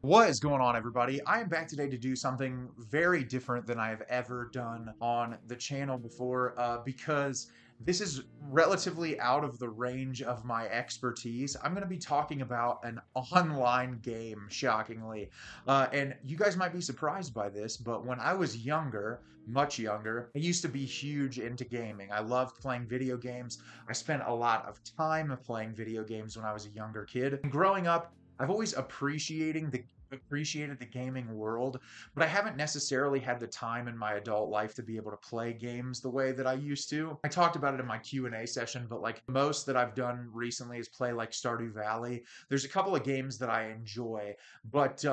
What is going on, everybody? I am back today to do something very different than I have ever done on the channel before because this is relatively out of the range of my expertise. I'm going to be talking about an online game, shockingly. And you guys might be surprised by this, but when I was younger, much younger, I used to be huge into gaming. I loved playing video games. I spent a lot of time playing video games when I was a younger kid. And growing up, I've always appreciated the gaming world, but I haven't necessarily had the time in my adult life to be able to play games the way that I used to. I talked about it in my Q&A session, but like most that I've done recently is play like Stardew Valley. There's a couple of games that I enjoy, but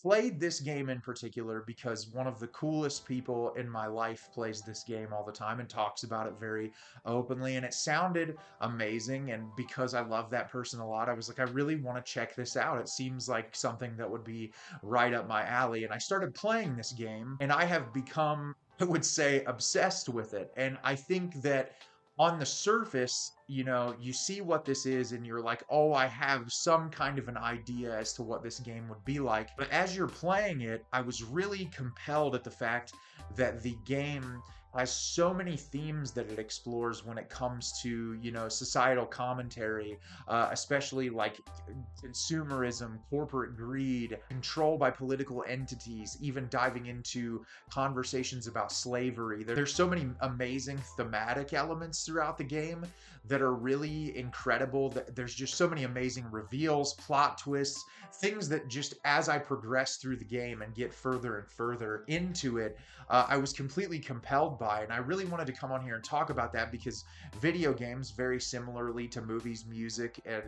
played this game in particular because one of the coolest people in my life plays this game all the time and talks about it very openly, and it sounded amazing. And because I love that person a lot, I was like, I really want to check this out. It seems like something that would be right up my alley. And I started playing this game, and I have become, I would say, obsessed with it. And I think that on the surface, you see what this is and you're like, oh, I have some kind of an idea as to what this game would be like. But as you're playing it, I was really compelled at the fact that the game has so many themes that it explores when it comes to, societal commentary, especially like consumerism, corporate greed, control by political entities, even diving into conversations about slavery. There's so many amazing thematic elements throughout the game that are really incredible. There's just so many amazing reveals, plot twists, things that just as I progress through the game and get further and further into it, I was completely compelled by. And I really wanted to come on here and talk about that because video games, very similarly to movies, music, and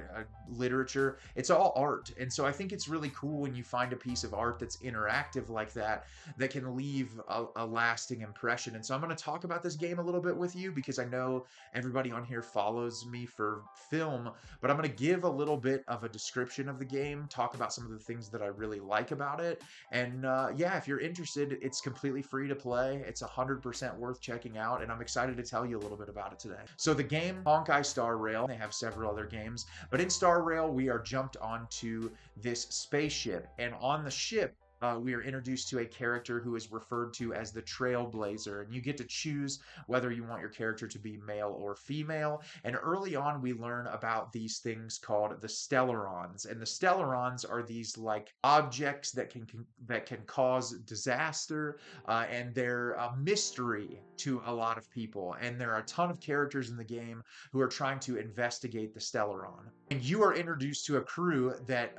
literature, it's all art. And so I think it's really cool when you find a piece of art that's interactive like that, that can leave a lasting impression. And so I'm going to talk about this game a little bit with you because I know everybody on here follows me for film, but I'm going to give a little bit of a description of the game, talk about some of the things that I really like about it. And yeah, if you're interested, it's completely free to play. It's 100% worth checking out, and I'm excited to tell you a little bit about it today. So the game, Honkai Star Rail, they have several other games, but in Star Rail, we are jumped onto this spaceship, and on the ship, we are introduced to a character who is referred to as the Trailblazer, and you get to choose whether you want your character to be male or female. And early on, we learn about these things called the Stellarons, and the Stellarons are these like objects that can cause disaster, and they're a mystery to a lot of people. And there are a ton of characters in the game who are trying to investigate the Stellaron. And you are introduced to a crew that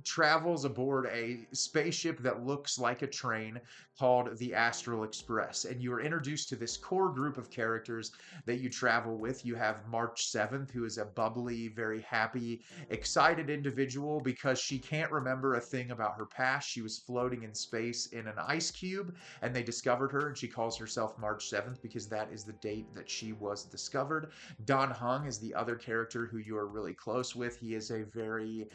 travels aboard a spaceship that looks like a train called the Astral Express. And you are introduced to this core group of characters that you travel with. You have March 7th, who is a bubbly, very happy, excited individual because she can't remember a thing about her past. She was floating in space in an ice cube, and they discovered her, and she calls herself March 7th because that is the date that she was discovered. Don Hung is the other character who you are really close with. He is a very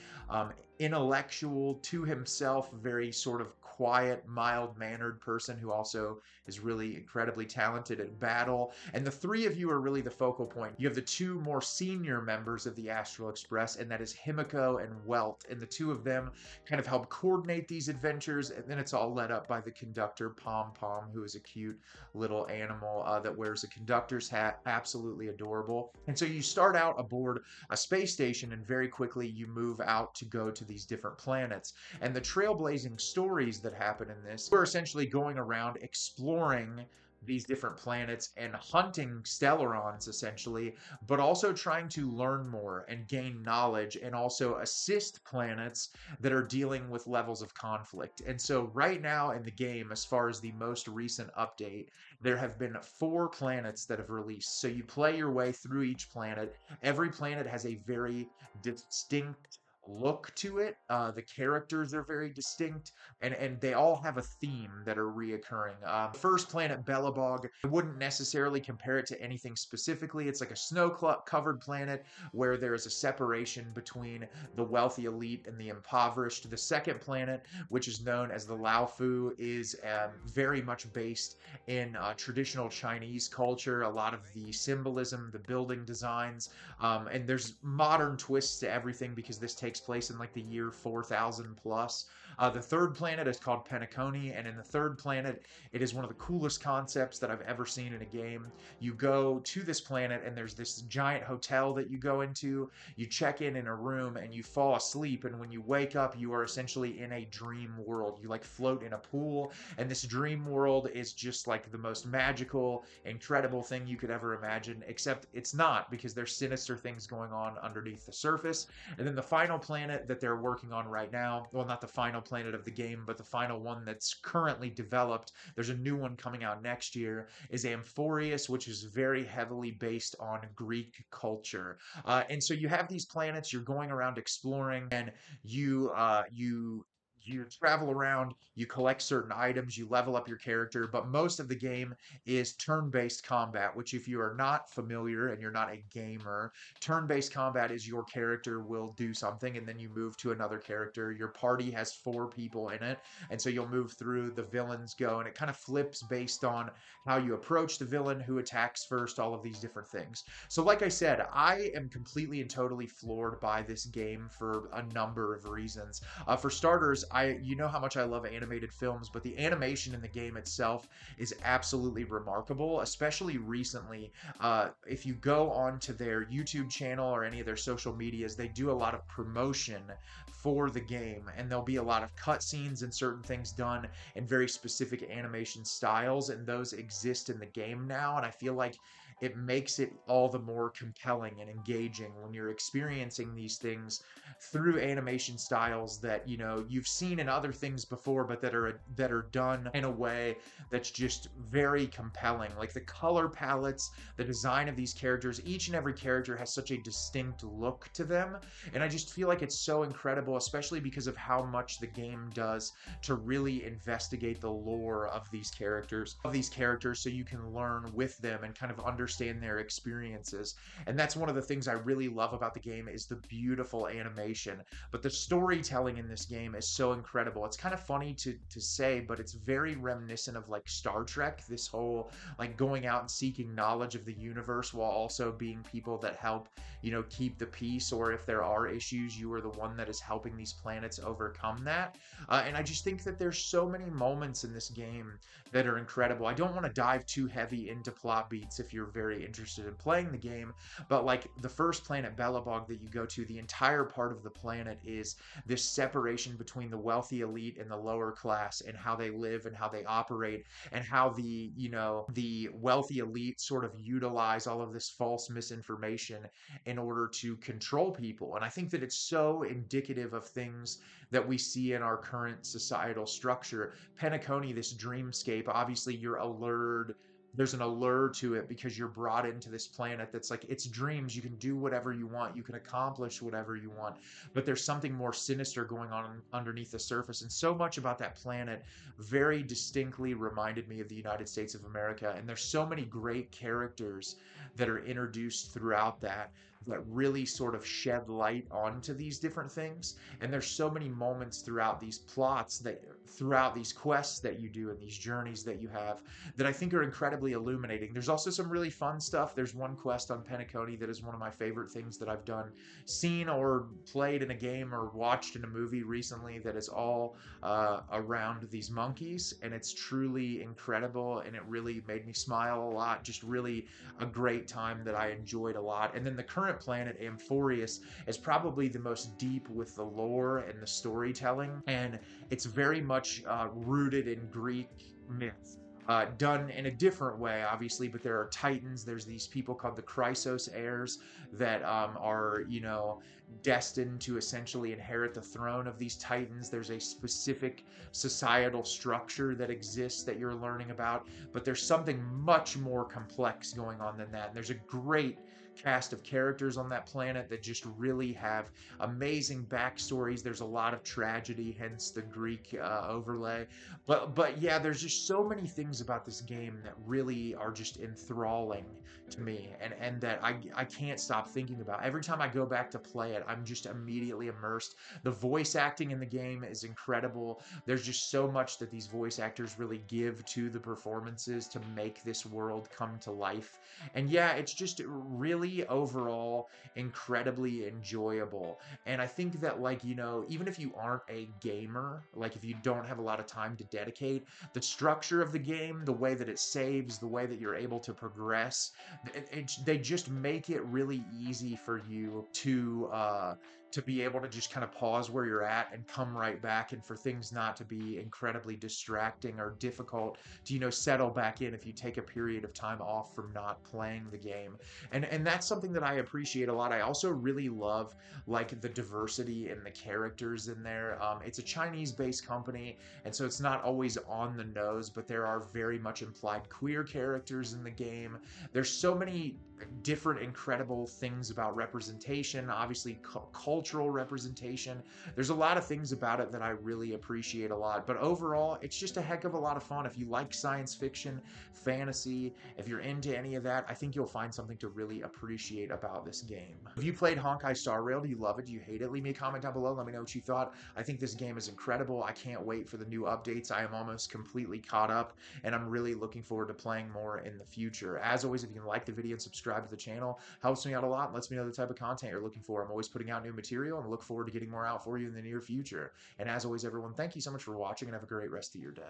intellectual, to himself, very sort of quiet, mild-mannered person who also is really incredibly talented at battle. And the three of you are really the focal point. You have the two more senior members of the Astral Express, and that is Himiko and Welt. And the two of them kind of help coordinate these adventures, and then it's all led up by the conductor, Pom Pom, who is a cute little animal that wears a conductor's hat. Absolutely adorable. And so you start out aboard a space station, and very quickly you move out to go to these different planets. And the trailblazing stories that happen in this, we're essentially going around exploring these different planets and hunting Stellarons essentially, but also trying to learn more and gain knowledge and also assist planets that are dealing with levels of conflict. And so right now in the game, as far as the most recent update, there have been 4 planets that have released. So you play your way through each planet. Every planet has a very distinct look to it. The characters are very distinct, and they all have a theme that are reoccurring. First planet, Belobog, I wouldn't necessarily compare it to anything specifically. It's like a snow-covered planet where there is a separation between the wealthy elite and the impoverished. The second planet, which is known as the Laofu, is very much based in traditional Chinese culture. A lot of the symbolism, the building designs, and there's modern twists to everything because this takes place in like the year 4000 plus. The third planet is called Penacony, and in the third planet, it is one of the coolest concepts that I've ever seen in a game. You go to this planet, and there's this giant hotel that you go into. You check in a room, and you fall asleep. And when you wake up, you are essentially in a dream world. You like float in a pool, and this dream world is just like the most magical, incredible thing you could ever imagine, except it's not, because there's sinister things going on underneath the surface. And then the final planet that they're working on right now, well, not the final planet of the game, but the final one that's currently developed, there's a new one coming out next year, is Amphorius, which is very heavily based on Greek culture. And so you have these planets, you're going around exploring, and you travel around, you collect certain items, you level up your character, but most of the game is turn-based combat, which if you are not familiar and you're not a gamer, turn-based combat is your character will do something and then you move to another character. Your party has 4 people in it, and so you'll move through, the villains go, and it kind of flips based on how you approach the villain, who attacks first, all of these different things. So like I said, I am completely and totally floored by this game for a number of reasons. For starters, you know how much I love animated films, but the animation in the game itself is absolutely remarkable, especially recently. If you go onto their YouTube channel or any of their social medias, they do a lot of promotion for the game, and there'll be a lot of cutscenes and certain things done in very specific animation styles, and those exist in the game now, and I feel like it makes it all the more compelling and engaging when you're experiencing these things through animation styles that you've seen in other things before, but that are done in a way that's just very compelling. Like the color palettes, the design of these characters, each and every character has such a distinct look to them, and I just feel like it's so incredible, especially because of how much the game does to really investigate the lore of these characters, so you can learn with them and kind of understand their experiences. And that's one of the things I really love about the game, is the beautiful animation. But the storytelling in this game is so incredible. It's kind of funny to say, but it's very reminiscent of like Star Trek, this whole like going out and seeking knowledge of the universe while also being people that help keep the peace, or if there are issues, you are the one that is helping these planets overcome that. And I just think that there's so many moments in this game that are incredible. I don't want to dive too heavy into plot beats if you're very interested in playing the game, but like the first planet, Belobog, that you go to, the entire part of the planet is this separation between the wealthy elite and the lower class, and how they live and how they operate, and how the wealthy elite sort of utilize all of this false misinformation in order to control people. And I think that it's so indicative of things that we see in our current societal structure. Penacony, this dreamscape, obviously you're allured, there's an allure to it because you're brought into this planet that's like, it's dreams, you can do whatever you want, you can accomplish whatever you want, but there's something more sinister going on underneath the surface. And so much about that planet very distinctly reminded me of the United States of America, and there's so many great characters that are introduced throughout that really sort of shed light onto these different things. And there's so many moments throughout these plots, that throughout these quests that you do and these journeys that you have, that I think are incredibly illuminating. There's also some really fun stuff. There's one quest on Penacony that is one of my favorite things that I've done, seen or played in a game or watched in a movie recently, that is all around these monkeys, and it's truly incredible, and it really made me smile a lot. Just really a great time that I enjoyed a lot. And then the current planet, Amphorius, is probably the most deep with the lore and the storytelling, and it's very much rooted in Greek myth. Done in a different way, obviously, but there are titans. There's these people called the Chrysos heirs that are, destined to essentially inherit the throne of these titans. There's a specific societal structure that exists that you're learning about, but there's something much more complex going on than that. And there's a great cast of characters on that planet that just really have amazing backstories. There's a lot of tragedy, hence the Greek overlay. But yeah, there's just so many things about this game that really are just enthralling to me, and that I can't stop thinking about. Every time I go back to play it, I'm just immediately immersed. The voice acting in the game is incredible. There's just so much that these voice actors really give to the performances to make this world come to life. And yeah, it's just really really overall incredibly enjoyable. And I think that, like, you know, even if you aren't a gamer, like if you don't have a lot of time to dedicate, the structure of the game, the way that it saves, the way that you're able to progress, they just make it really easy for you to be able to just kind of pause where you're at and come right back, and for things not to be incredibly distracting or difficult to, you know, settle back in if you take a period of time off from not playing the game. And that's something that I appreciate a lot. I also really love like the diversity in the characters in there. It's a Chinese based company, and so it's not always on the nose, but there are very much implied queer characters in the game. There's so many different incredible things about representation, obviously cultural representation. There's a lot of things about it that I really appreciate a lot, but overall it's just a heck of a lot of fun. If you like science fiction, fantasy, if you're into any of that, I think you'll find something to really appreciate about this game. Have you played Honkai Star Rail? Do you love it? Do you hate it? Leave me a comment down below. Let me know what you thought. I think this game is incredible. I can't wait for the new updates. I am almost completely caught up, and I'm really looking forward to playing more in the future. As always, if you can like the video and subscribe to the channel, helps me out a lot and lets me know the type of content you're looking for. I'm always putting out new material and look forward to getting more out for you in the near future. And as always, everyone, thank you so much for watching and have a great rest of your day.